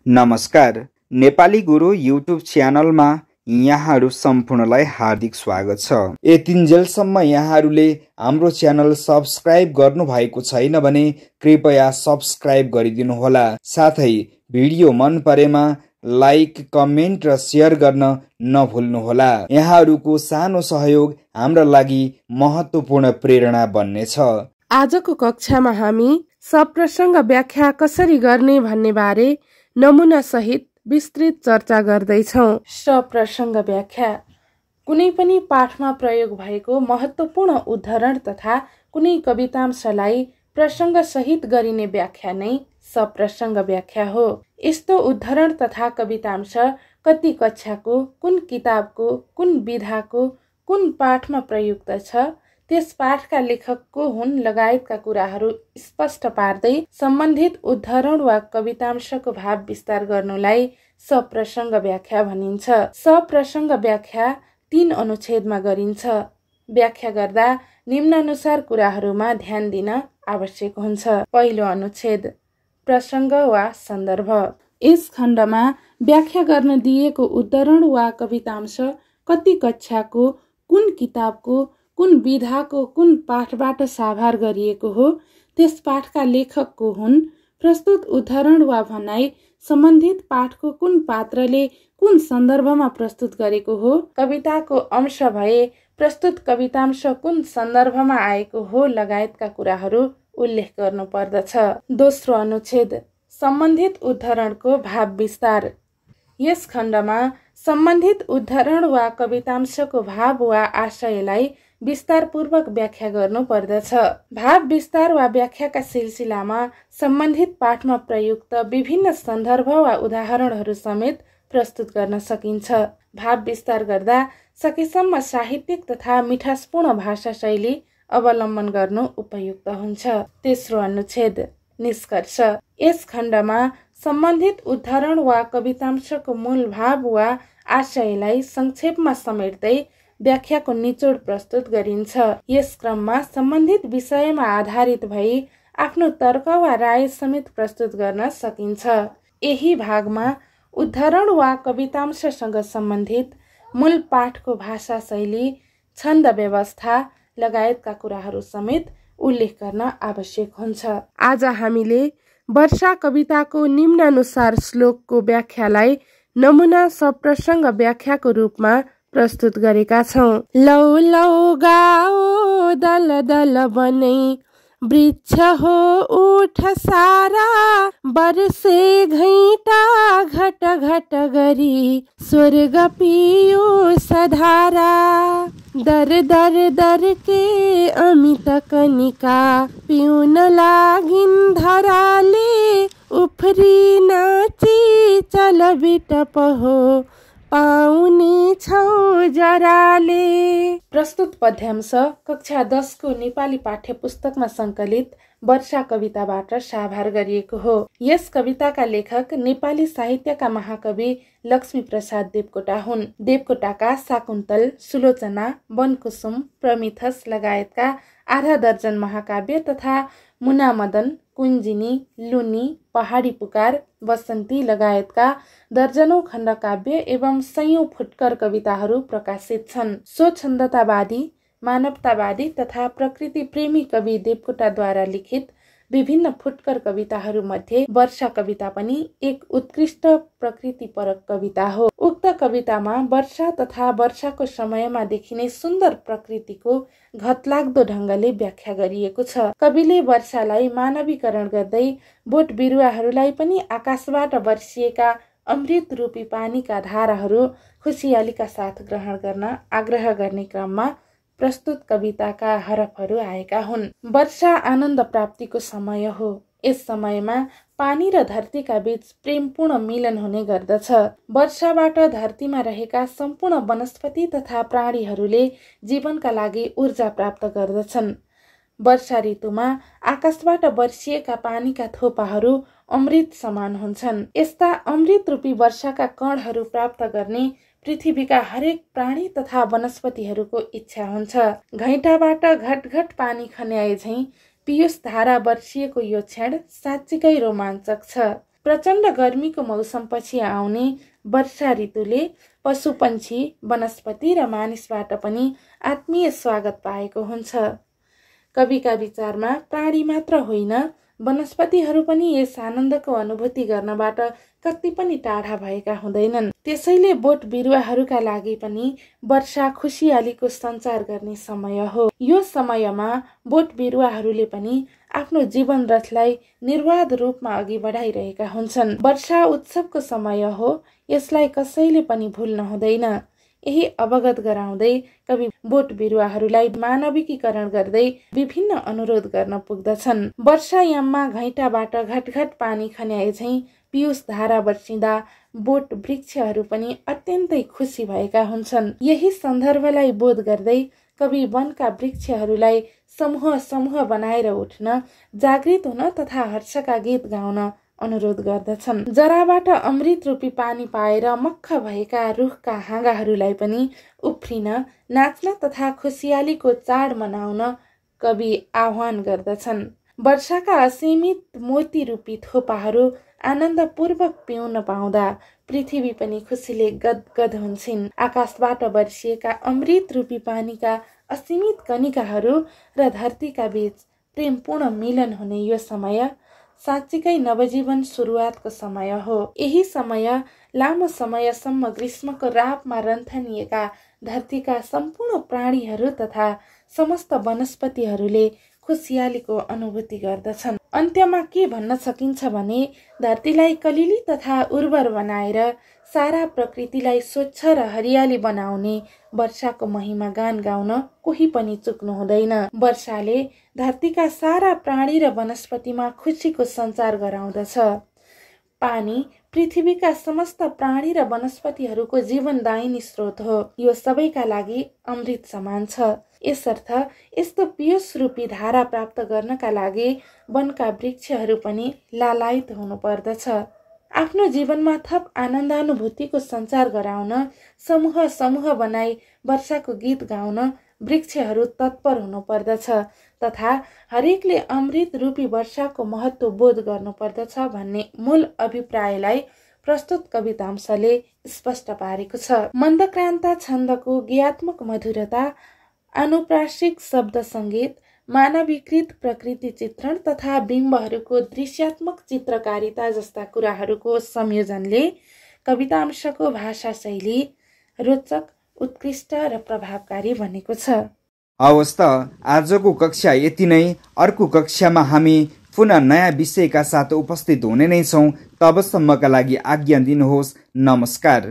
नमस्कार, नेपाली गुरु युट्युब च्यानलमा यहाँहरू सम्पूर्णलाई हार्दिक स्वागत छ। यतिन्जेलसम्म यहाँहरूले हाम्रो च्यानल सब्स्क्राइब गर्नु भएको छैन भने कृपया सब्स्क्राइब गरिदिनुहोला। साथै भिडियो मन परेमा लाइक, कमेन्ट र सेयर गर्न नभुल्नुहोला। यहाँहरूको सानो सहयोग हाम्रा लागि महत्त्वपूर्ण प्रेरणा बन्नेछ। आजको कक्षामा हामी सप्रसङ्ग व्याख्या कसरी गर्ने भन्ने बारे नमुना सहित विस्तृत चर्चा गर्दैछौँ। सप्रसङ्ग व्याख्या कुनै पनि पाठमा प्रयोग भएको महत्त्वपूर्ण उदाहरण तथा कुनै कवितांशलाई प्रसङ्ग सहित गरिने व्याख्या नै सप्रसङ्ग व्याख्या हो। यस्तो उदाहरण तथा कवितांश कति कक्षाको, कुन किताबको, कुन विधाको, कुन पाठमा प्रयुक्त छ, त्यस पाठका लेखक को हुन् लगायतका कुराहरू स्पष्ट पार्दै सम्बन्धित उदाहरण वा कवितांशको भाव विस्तार गर्नुलाई सप्रसङ्ग व्याख्या भनिन्छ। सप्रसङ्ग व्याख्या 3 अनुच्छेदमा गरिन्छ। व्याख्या गर्दा निम्नानुसार कुराहरूमा ध्यान दिन आवश्यक हुन्छ। पहिलो अनुच्छेद, प्रसङ्ग वा सन्दर्भ। यस खण्डमा व्याख्या गर्न दिएको उदाहरण वा कवितांश कति कक्षाको, कुन किताबको, कुन विधाको, कुन पाठबाट साभार गरिएको हो, त्यस पाठका लेखक को हुन्, प्रस्तुत उदाहरण वा भनाइ सम्बन्धित पाठको कुन पात्रले कुन सन्दर्भमा प्रस्तुत गरेको हो, कविताको अंश भए प्रस्तुत कवितांश कुन सन्दर्भमा आएको हो लगायतका कुराहरू उल्लेख गर्नु पर्दछ। दोस्रो अनुच्छेद, सम्बन्धित उदाहरणको भाव विस्तार। यस खण्डमा सम्बन्धित उदाहरण वा कवितांशको भाव वा आशयलाई विस्तारपूर्वक व्याख्या गर्नु पर्दछ। भाव विस्तार वा व्याख्याका सिलसिलामा सम्बन्धित पाठमा प्रयुक्त विभिन्न सन्दर्भ वा उदाहरणहरू समेत प्रस्तुत गर्न सकिन्छ। भाव विस्तार गर्दा सकेसम्म साहित्यिक तथा मिठासपूर्ण भाषा शैली अवलम्बन गर्नु उपयुक्त हुन्छ। तेस्रो अनुच्छेद, निष्कर्ष। यस खण्डमा सम्बन्धित उदाहरण वा कवितांशको मूल भाव वा आशयलाई संक्षेपमा समेट्दै व्याख्याको निचोड प्रस्तुत गरिन्छ। यस क्रममा सम्बन्धित विषयमा आधारित भई आफ्नो तर्क वा राय समेत प्रस्तुत गर्न सकिन्छ। यही भागमा उदाहरण वा कवितांशसँग सम्बन्धित मूल पाठको भाषा शैली, छन्द व्यवस्था लगायतका कुराहरू समेत उल्लेख गर्न आवश्यक हुन्छ। आज हामीले वर्षा कविताको निम्नानुसार श्लोकको व्याख्यालाई नमुना सप्रसङ्ग व्याख्याको रूपमा प्रस्तुत गरेका छौँ। लौ लौ गाओ दल दल बनै, वृक्ष हो उठ सारा, बरसे घैटा घट घट गरी, स्वर्ग पियो सधारा। दर दर दर के अमित कनिका, पिउन लागिन् धराले, उफ्री नाची चल बिटप हो, पाउने छौ जराले। प्रस्तुत पद्यांश कक्षा 10 को नेपाली पाठ्य पुस्तकमा सङ्कलित वर्षा कविताबाट साभार गरिएको हो। यस कविताका लेखक नेपाली साहित्यका महाकवि लक्ष्मीप्रसाद देवकोटा हुन्। देवकोटाका शाकुन्तल, सुलोचना, वनकुसुम, प्रमिथस लगायतका आधा दर्जन महाकाव्य तथा मुनामदन, कुञ्जिनी, लुनी, पहाडी पुकार, बसन्ती लगायतका दर्जनौं खण्डकाव्य एवं सयौं फुटकर कविताहरू प्रकाशित छन्। स्वच्छन्दतावादी, मानवतावादी तथा प्रकृति प्रेमी कवि देवकोटाद्वारा लिखित विभिन्न फुटकर कविताहरू मध्ये वर्षा कविता पनि एक उत्कृष्ट प्रकृतिपरक कविता हो। उक्त कवितामा वर्षा तथा वर्षाको समयमा देखिने सुन्दर प्रकृतिको घतलाग्दो ढङ्गले व्याख्या गरिएको छ। कविले वर्षालाई मानवीकरण गर्दै बोट बिरुवाहरूलाई पनि आकाशबाट वर्षिएका अमृत रूपी पानीका धाराहरू खुसियालीका साथ ग्रहण गर्न आग्रह गर्ने क्रममा प्रस्तुत कविताका हरफहरू आएका हुन्। वर्षा आनन्द प्राप्तिको समय हो। यस समयमा पानी र धरतीका बीच प्रेमपूर्ण मिलन हुने गर्दछ। वर्षाबाट धरतीमा रहेका सम्पूर्ण वनस्पति तथा प्राणीहरूले जीवनका लागि ऊर्जा प्राप्त गर्दछन्। वर्षा ऋतुमा आकाशबाट वर्षिएका पानीका थोपाहरू अमृत समान हुन्छन्। यस्ता अमृत रूपी वर्षाका कणहरू प्राप्त गर्ने पृथ्वीका हरेक प्राणी तथा वनस्पतिहरूको इच्छा हुन्छ। घैँटाबाट घटघट पानी खन्याए झैं पियुष धारा वर्षिएको यो क्षण साँच्चीकै रोमाञ्चक छ। प्रचण्ड गर्मीको मौसमपछि आउने वर्षा ऋतुले पशु पन्छी वनस्पति र मानिसबाट पनि आत्मीय स्वागत पाएको हुन्छ। कविका विचारमा प्राणी मात्र होइन वनस्पतिहरू पनि यस आनन्दको अनुभूति गर्नबाट कति पनि टाढा भएका हुँदैनन्। त्यसैले बोट बिरुवाहरूका लागि पनि वर्षा खुसियालीको सञ्चार गर्ने समय हो। यो समयमा बोट बिरुवाहरूले पनि आफ्नो जीवन रथलाई निर्वाध रूपमा अघि बढाइरहेका हुन्छन्। वर्षा उत्सवको समय हो, यसलाई कसैले पनि भुल्न हुँदैन। यही अवगत गराउँदै कवि बोट बिरुवाहरूलाई मानविकीकरण गर्दै विभिन्न अनुरोध गर्न पुग्दछन्। वर्षायाममा घैँटाबाट घटघट पानी खन्याए झैं पियुष धारा बर्सिँदा बोट वृक्षहरू पनि अत्यन्तै खुसी भएका हुन्छन्। यही सन्दर्भलाई बोध गर्दै कवि वनका वृक्षहरूलाई समूह समूह बनाएर उठ्न, जागृत हुन तथा हर्षका गीत गाउन अनुरोध गर्दछन्। जराबाट अमृत रूपी पानी पाएर मक्ख भएका रुखका हाँगाहरूलाई पनि उफ्रिन, नाच्न तथा खुसियालीको चाड मनाउन कवि आह्वान गर्दछन्। वर्षाका असीमित मोती रूपी थोपाहरू आनन्दपूर्वक पिउन पाउँदा पृथ्वी पनि खुसीले गदगद हुन्छन्। आकाशबाट बर्सिएका अमृत रूपी पानीका असीमित कणिकाहरू र धरतीका बीच प्रेमपूर्ण मिलन हुने यो समय साँच्चीकै नवजीवन सुरुवातको समय हो। यही समय लामो समयसम्म ग्रीष्मको रापमा रन्थनिएका धरतीका सम्पूर्ण प्राणीहरू तथा समस्त वनस्पतिहरूले खुसियालीको अनुभूति गर्दछन्। अन्त्यमा के भन्न सकिन्छ भने धरतीलाई कलिली तथा उर्वर बनाएर सारा प्रकृतिलाई स्वच्छ र हरियाली बनाउने वर्षाको महिमा गान गाउन कोही पनि चुक्नु हुँदैन। वर्षाले धरतीका सारा प्राणी र वनस्पतिमा खुसीको सञ्चार गराउँदछ। पानी पृथ्वीका समस्त प्राणी र वनस्पतिहरूको जीवनदायिनी स्रोत हो। यो सबैका लागि अमृत समान छ। यसर्थ यस्तो पियुष रूपी धारा प्राप्त गर्नका लागि वनका वृक्षहरू पनि लालायित हुनुपर्दछ। आफ्नो जीवनमा थप आनन्दानुभूतिको सञ्चार गराउन समूह समूह बनाई वर्षाको गीत गाउन वृक्षहरू तत्पर हुनुपर्दछ तथा हरेकले अमृत रूपी वर्षाको महत्त्व बोध गर्नुपर्दछ भन्ने मूल अभिप्रायलाई प्रस्तुत कवितांशले स्पष्ट पारेको छ। मन्दक्रान्ता छन्दको गीतात्मक मधुरता, अनुप्रासिक शब्द सङ्गीत, मानवीकृत प्रकृति चित्रण तथा बिम्बहरूको दृश्यात्मक चित्रकारिता जस्ता कुराहरूको संयोजनले कवितांशको भाषा शैली रोचक, उत्कृष्ट र प्रभावकारी बनेको छ। हवस् त, आजको कक्षा यति नै। अर्को कक्षामा हामी पुनः नयाँ विषयका साथ उपस्थित हुने नै छौँ। तबसम्मका लागि आज्ञा दिनुहोस्। नमस्कार।